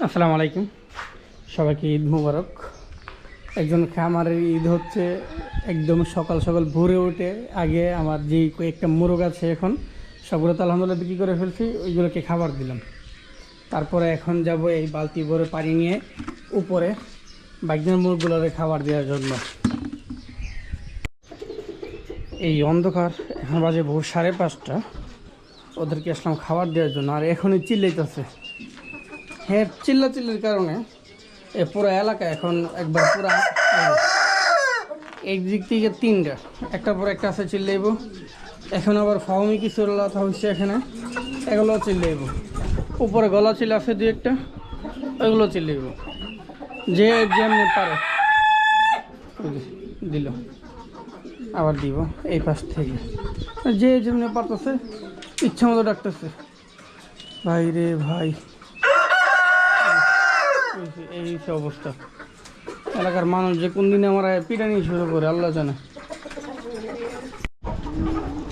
আসসালামু আলাইকুম, সবাইকে ঈদ মুবারক। একজন খামারের ঈদ হচ্ছে একদম সকাল সকাল ভোরে উঠে আগে আমার যেই কয়েকটা মোরগ আছে এখন সবগুলো তো আলহামদুলিল্লাহ বিক্রি করে ফেলছি, ওইগুলোকে খাবার দিলাম। তারপরে এখন যাব এই বালতি ভরে পানি নিয়ে উপরে বাইকদের মোরগগুলোরে খাবার দেওয়ার জন্য। এই অন্ধকার এখন বাজে ভোর 5:30, ওদেরকে আসলাম খাবার দেওয়ার জন্য। আর এখনই চিল্লাইতেছে। হ্যাঁ, চিল্লাচিল্লির কারণে এ পুরো এলাকা এখন একবার পুরা এই দিক থেকে তিনটা, একটা পর একটা আছে চিল্লাইব। এখন আবার ফাউমি কিছু কথা হচ্ছে এখানে, এগুলো চিল্লাইব। উপরে গলা চিল্লা আছে দু একটা, ওইগুলো চিল্লাইব। যে যেমনি পারে দিল, আবার দিব এই পাশ থেকে। যে যেমনি পারতেছে ইচ্ছা মতো ডাকতেছে। ভাই রে ভাই, এই অবস্থা। এলাকার মানুষ যে কোন দিনে আমার পিটানি শুরু করে আল্লাহ জানে।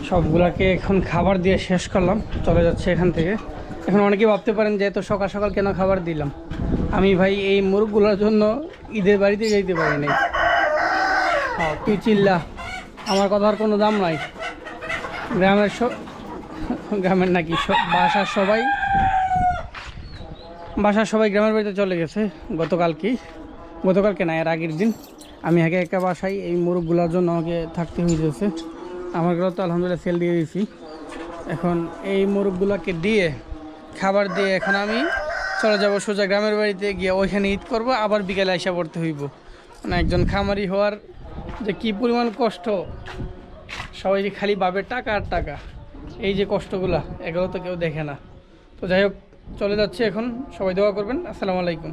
সবগুলাকে এখন খাবার দিয়ে শেষ করলাম, চলে যাচ্ছে এখান থেকে। এখন অনেকে ভাবতে পারেন যে এত সকাল সকাল কেন খাবার দিলাম। আমি ভাই এই মুরগগুলোর জন্য ঈদের বাড়িতে যাইতে পারি নাই। তুই চিল্লা, আমার কথার কোনো দাম নাই। গ্রামের নাকি বাসার সবাই গ্রামের বাড়িতে চলে গেছে গতকালকে না, এর আগের দিন। আমি একা একা বাসায় এই মোরগগুলোর জন্য আমাকে থাকতে হয়েছে। আমার ঘরে তো আলহামদুলিল্লাহ সেল দিয়ে দিয়েছি। এখন এই মোরগগুলোকে দিয়ে খাবার দিয়ে এখন আমি চলে যাব সোজা গ্রামের বাড়িতে গিয়ে ওইখানে ঈদ করব, আবার বিকেলে আইসা পড়তে হইব। মানে একজন খামারি হওয়ার যে কী পরিমাণ কষ্ট, সবাই যে খালি ভাবে টাকা আর টাকা, এই যে কষ্টগুলা এগুলো তো কেউ দেখে না। তো যাই হোক, চলে যাচ্ছে এখন। সবাই দোয়া করবেন। আসসালামু আলাইকুম।